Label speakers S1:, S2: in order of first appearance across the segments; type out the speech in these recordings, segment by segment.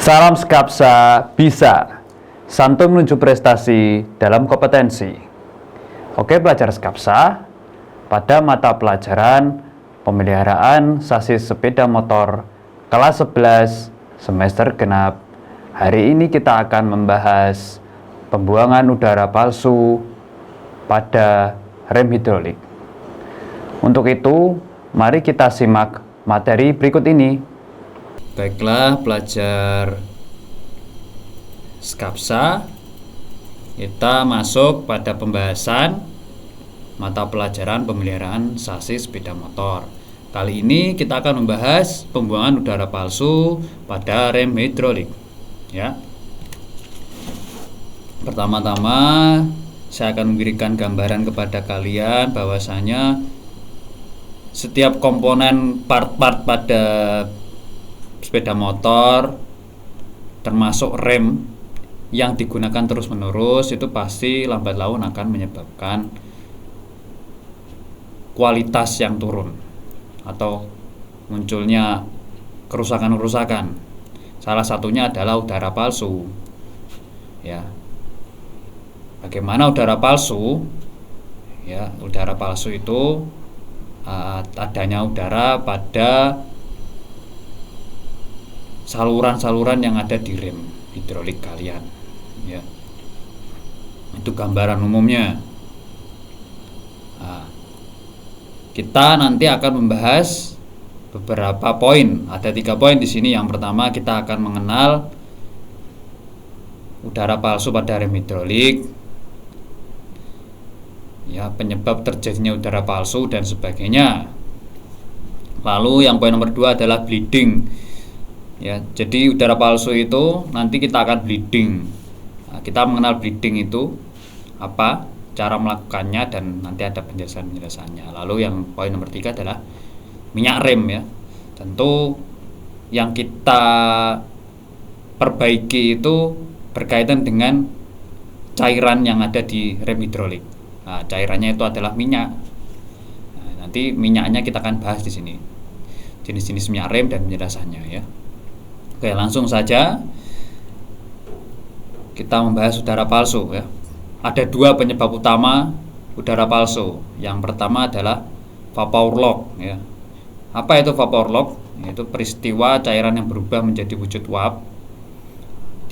S1: Salam Skapsa bisa santun menuju prestasi dalam kompetensi. Oke pelajar Skapsa, pada mata pelajaran pemeliharaan sasis sepeda motor kelas 11 semester genap, hari ini kita akan membahas pembuangan udara palsu pada rem hidrolik. Untuk itu, mari kita simak materi berikut ini. Baiklah pelajar Skapsa, kita masuk pada pembahasan mata pelajaran pemeliharaan sasis sepeda motor. Kali ini kita akan membahas pembuangan udara palsu pada rem hidrolik. Ya. Pertama-tama saya akan memberikan gambaran kepada kalian bahwasanya setiap komponen part-part pada sepeda motor termasuk rem yang digunakan terus-menerus itu pasti lambat laun akan menyebabkan kualitas yang turun atau munculnya kerusakan-kerusakan. Salah satunya adalah udara palsu. Ya. Bagaimana udara palsu? Ya, udara palsu itu adanya udara pada saluran-saluran yang ada di rem hidrolik kalian, ya. Itu gambaran umumnya. Nah, kita nanti akan membahas beberapa poin. Ada 3 poin di sini. Yang pertama, kita akan mengenal udara palsu pada rem hidrolik, ya, penyebab terjadinya udara palsu dan sebagainya. Lalu yang poin nomor 2 adalah bleeding. Ya, jadi udara palsu itu nanti kita akan bleeding. Nah, kita mengenal bleeding itu apa, cara melakukannya, dan nanti ada penjelasannya. Lalu yang poin nomor 3 adalah minyak rem, ya. Tentu yang kita perbaiki itu berkaitan dengan cairan yang ada di rem hidrolik. Nah, cairannya itu adalah minyak. Nah, nanti minyaknya kita akan bahas di sini. Jenis-jenis minyak rem dan penjelasannya, ya. Oke, langsung saja kita membahas udara palsu, ya. Ada 2 penyebab utama udara palsu. Yang pertama adalah vapor lock, ya. Apa itu vapor lock? Yaitu peristiwa cairan yang berubah menjadi wujud uap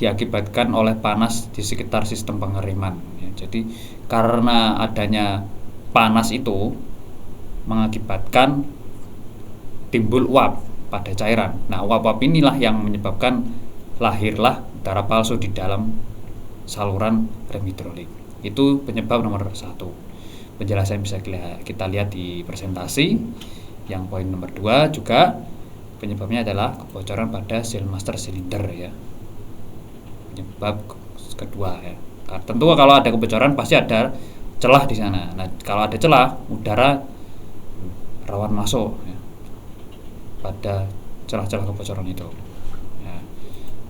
S1: diakibatkan oleh panas di sekitar sistem pengereman, ya. Jadi karena adanya panas itu mengakibatkan timbul uap pada cairan. Nah, uap-uap inilah yang menyebabkan lahirlah udara palsu di dalam saluran rem hidrolik. Itu penyebab nomor 1. Penjelasan bisa kita lihat di presentasi. Yang poin nomor 2 juga penyebabnya adalah kebocoran pada seal master cylinder, ya. Penyebab kedua, ya. Tentu kalau ada kebocoran pasti ada celah di sana. Nah, kalau ada celah, udara rawan masuk, ya, pada celah-celah kebocoran itu, ya.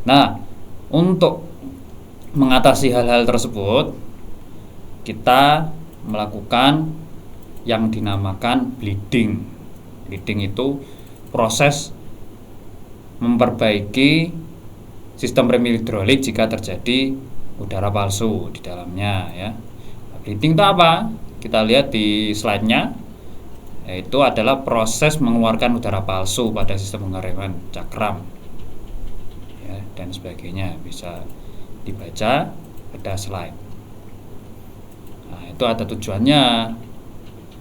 S1: Nah, untuk mengatasi hal-hal tersebut, kita melakukan yang dinamakan bleeding. Bleeding itu proses memperbaiki sistem rem hidrolik jika terjadi udara palsu di dalamnya, ya. Bleeding itu apa? Kita lihat di slide-nya. Yaitu adalah proses mengeluarkan udara palsu pada sistem pengereman cakram, ya, dan sebagainya. Bisa dibaca pada slide. Nah, itu ada tujuannya,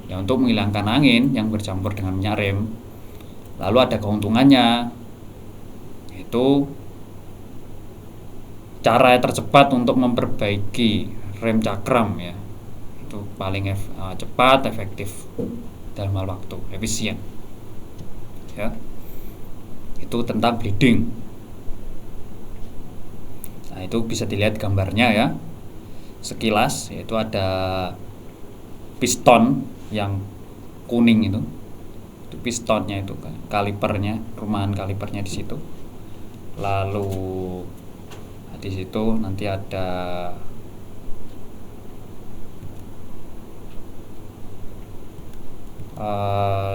S1: ya, untuk menghilangkan angin yang bercampur dengan minyak rem. Lalu ada keuntungannya, yaitu cara tercepat untuk memperbaiki rem cakram, ya. Itu paling cepat, efektif dalam hal waktu, efisien, ya. Itu tentang bleeding. Nah, itu bisa dilihat gambarnya, ya, sekilas. Yaitu ada piston yang kuning itu pistonnya, itu kan kalipernya, rumahan kalipernya di situ. Lalu di situ nanti ada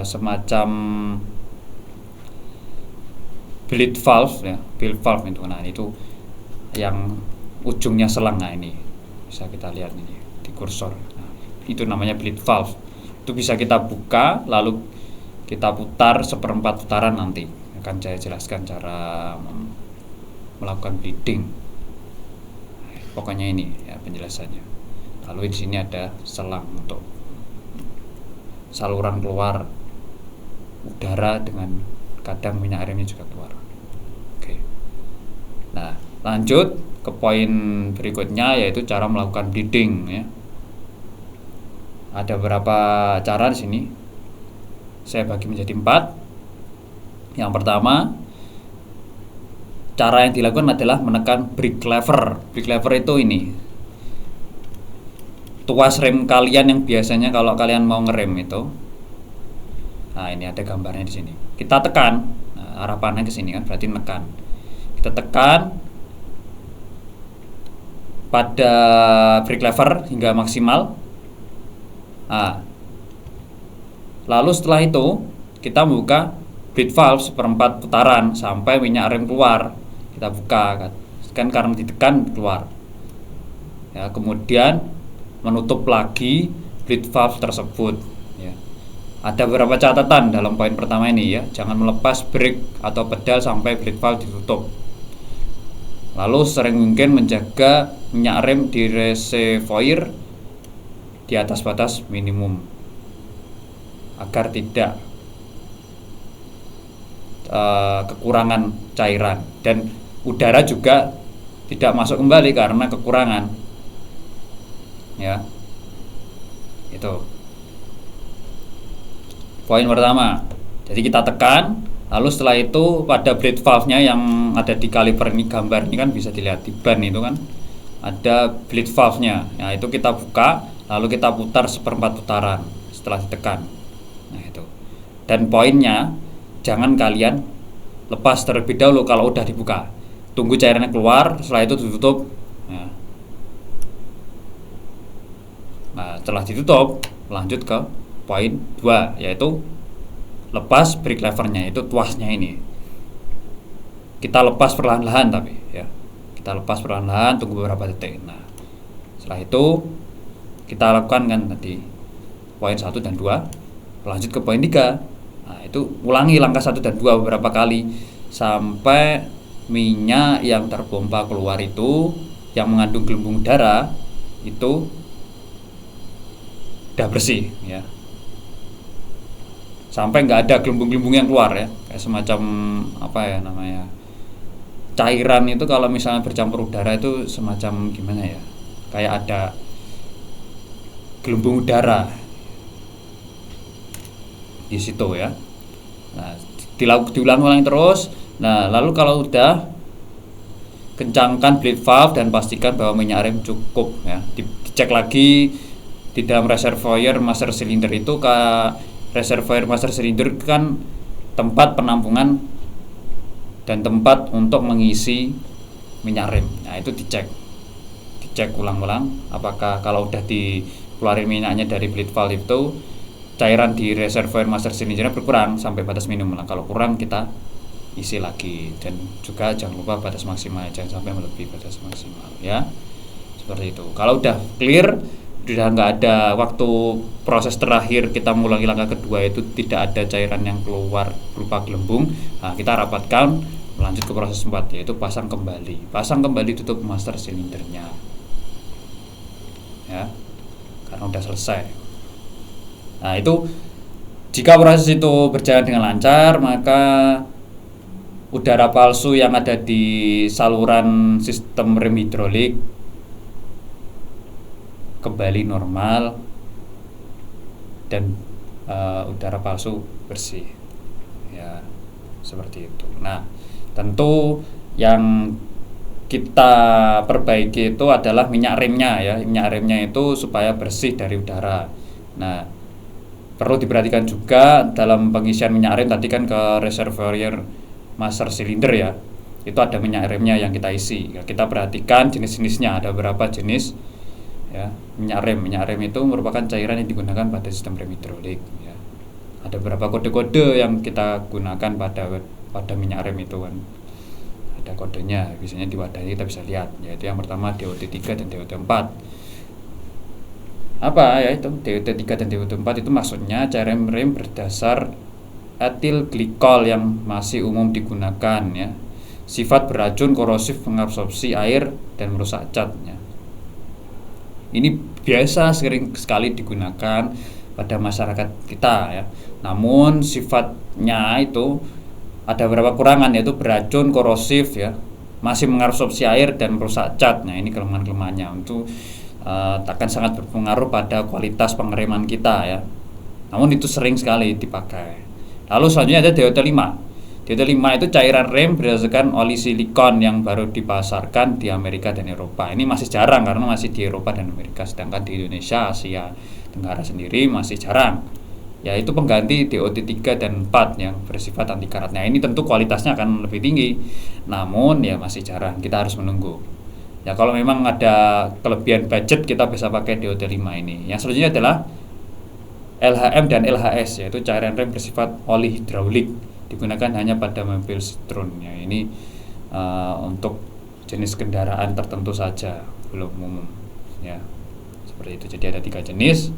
S1: semacam bleed valve ya, bleed valve itu. Nah, itu yang ujungnya selang. Nah, ini bisa kita lihat ini di kursor. Nah, itu namanya bleed valve. Itu bisa kita buka lalu kita putar 1/4 putaran, nanti akan saya jelaskan cara melakukan bleeding. Pokoknya ini ya penjelasannya. Lalu di sini ada selang untuk saluran keluar udara, dengan kadang minyak airnya juga keluar. Oke. Nah, lanjut ke poin berikutnya, yaitu cara melakukan bleeding ya. Ada beberapa cara di sini. Saya bagi menjadi 4. Yang pertama, cara yang dilakukan adalah menekan brake lever. Brake lever itu ini, tuas rem kalian yang biasanya kalau kalian mau ngerem itu. Nah, ini ada gambarnya di sini. Kita tekan, nah, arah panah ke sini kan, berarti menekan. Kita tekan pada brake lever hingga maksimal. Nah, lalu setelah itu kita membuka bleed valve 1/4 putaran sampai minyak rem keluar. Kita buka kan karena ditekan keluar. Ya, kemudian menutup lagi bleed valve tersebut. Ya. Ada beberapa catatan dalam poin pertama ini ya. Jangan melepas brake atau pedal sampai bleed valve ditutup. Lalu sering mungkin menjaga minyak rem di reservoir di atas batas minimum agar tidak kekurangan cairan, dan udara juga tidak masuk kembali karena kekurangan ya. Itu poin pertama. Jadi kita tekan, lalu setelah itu pada bleed valve-nya yang ada di kaliper ini, gambar ini kan bisa dilihat di ban itu kan ada bleed valve-nya. Nah, itu kita buka lalu kita putar 1/4 putaran setelah ditekan. Nah, itu. Dan poinnya, jangan kalian lepas terlebih dahulu kalau udah dibuka. Tunggu cairannya keluar, setelah itu ditutup. Nah, setelah ditutup, lanjut ke poin 2, yaitu lepas brake levernya, itu tuasnya ini. Kita lepas perlahan-lahan tapi ya. Kita lepas perlahan-lahan, tunggu beberapa detik. Nah, setelah itu kita lakukan kan tadi poin 1 dan 2. Lanjut ke poin 3. Nah, itu ulangi langkah 1 dan 2 beberapa kali sampai minyak yang terpompa keluar itu yang mengandung gelembung udara itu udah bersih ya. Sampai nggak ada gelembung-gelembung yang keluar ya. Kayak semacam apa ya namanya? Cairan itu kalau misalnya bercampur udara itu semacam gimana ya? Kayak ada gelembung udara di situ ya. Nah, diulang-ulang terus. Nah, lalu kalau udah, kencangkan bleed valve dan pastikan bahwa minyak rem cukup ya. Dicek lagi di dalam reservoir master cylinder itu. Reservoir master cylinder kan tempat penampungan dan tempat untuk mengisi minyak rem. Nah, itu dicek ulang-ulang apakah kalau udah dikeluarin minyaknya dari bleed valve itu cairan di reservoir master cylinder berkurang sampai batas minimum. Nah, kalau kurang kita isi lagi, dan juga jangan lupa batas maksimal, jangan sampai melebihi batas maksimal ya. Seperti itu. Kalau udah clear, sudah nggak ada waktu proses terakhir kita mengulangi langkah kedua, itu tidak ada cairan yang keluar berupa gelembung. Nah, kita rapatkan, lanjut ke proses 4, yaitu pasang kembali tutup master silindernya ya, karena udah selesai. Nah, itu jika proses itu berjalan dengan lancar, maka udara palsu yang ada di saluran sistem rem hidrolik kembali normal dan udara palsu bersih ya, seperti itu. Nah, tentu yang kita perbaiki itu adalah minyak remnya ya. Minyak remnya itu supaya bersih dari udara. Nah, perlu diperhatikan juga dalam pengisian minyak rem tadi kan ke reservoir master cylinder ya. Itu ada minyak remnya yang kita isi. Ya, kita perhatikan jenis-jenisnya, ada berapa jenis ya minyak rem. Minyak rem itu merupakan cairan yang digunakan pada sistem rem hidrolik ya. Ada beberapa kode-kode yang kita gunakan pada pada minyak rem itu kan ada kodenya, biasanya di wadah ini kita bisa lihat, yaitu yang pertama DOT3 dan DOT4. Apa ya itu DOT3 dan DOT4 itu maksudnya cairan rem berdasar etil glikol yang masih umum digunakan ya. Sifat beracun, korosif, mengabsorpsi air dan merusak cat ya. Ini biasa sering sekali digunakan pada masyarakat kita ya. Namun sifatnya itu ada beberapa kurangan, yaitu beracun, korosif ya, masih mengabsorpsi air dan merusak cat. Nah, ini kelemahan-kelemahannya. Untuk akan sangat berpengaruh pada kualitas pengereman kita ya. Namun itu sering sekali dipakai. Lalu selanjutnya ada DOT5. DOT5 itu cairan rem berdasarkan oli silikon yang baru dipasarkan di Amerika dan Eropa. Ini masih jarang karena masih di Eropa dan Amerika, sedangkan di Indonesia, Asia Tenggara sendiri masih jarang. Yaitu pengganti DOT3 dan 4 yang bersifat anti karat. Nah, ini tentu kualitasnya akan lebih tinggi. Namun ya masih jarang, kita harus menunggu. Ya kalau memang ada kelebihan budget kita bisa pakai DOT5 ini. Yang selanjutnya adalah LHM dan LHS, yaitu cairan rem bersifat oli hidraulik, digunakan hanya pada mobil Citroen ya. Ini untuk jenis kendaraan tertentu saja, belum umum ya, seperti itu. Jadi ada 3 jenis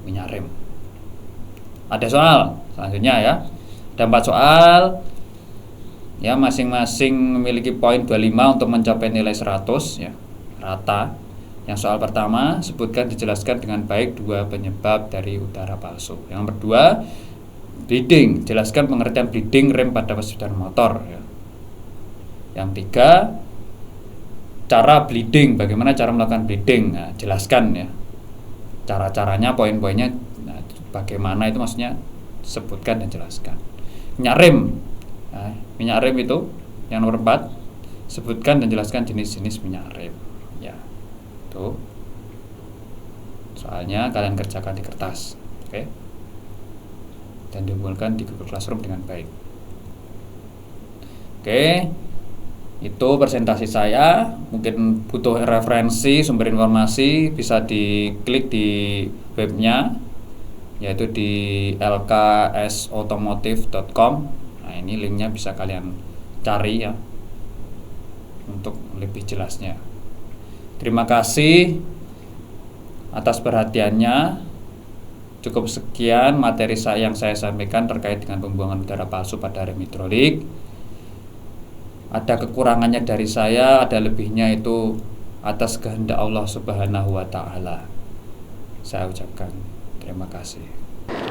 S1: minyak rem. Ada soal selanjutnya ya, ada 4 soal ya, masing-masing memiliki poin 25 untuk mencapai nilai 100 ya, rata. Yang soal pertama, sebutkan dijelaskan dengan baik 2 penyebab dari udara palsu. Yang kedua, bleeding, jelaskan pengertian bleeding rem pada sepeda motor ya. Yang 3, cara bleeding, bagaimana cara melakukan bleeding. Nah, jelaskan ya cara-caranya, poin-poinnya. Nah, bagaimana itu maksudnya, sebutkan dan jelaskan. Minyak rem. Nah, minyak rem itu yang nomor 4, sebutkan dan jelaskan jenis-jenis minyak rem ya. Tuh soalnya kalian kerjakan di kertas, oke? Dan dikumpulkan di Google Classroom dengan baik. Oke, itu presentasi saya. Mungkin butuh referensi sumber informasi, bisa diklik di webnya, yaitu di lksautomotive.com. Nah, ini linknya bisa kalian cari ya untuk lebih jelasnya. Terima kasih atas perhatiannya. Cukup sekian materi yang saya sampaikan terkait dengan pembuangan udara palsu pada rem hidrolik. Ada kekurangannya dari saya, ada lebihnya itu atas kehendak Allah Subhanahu wa taala. Saya ucapkan terima kasih.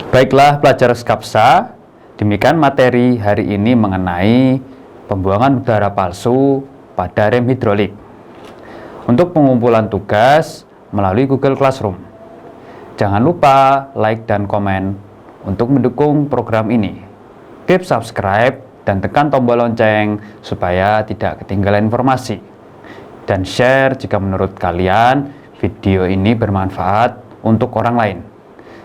S1: Baiklah pelajar Skapsa, demikian materi hari ini mengenai pembuangan udara palsu pada rem hidrolik. Untuk pengumpulan tugas melalui Google Classroom, jangan lupa like dan komen untuk mendukung program ini. Klik subscribe dan tekan tombol lonceng supaya tidak ketinggalan informasi. Dan share jika menurut kalian video ini bermanfaat untuk orang lain.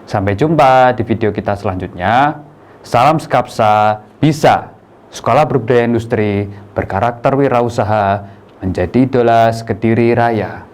S1: Sampai jumpa di video kita selanjutnya. Salam Skapsa, bisa Sekolah Berbudaya Industri berkarakter wirausaha, menjadi idola Kediri Raya.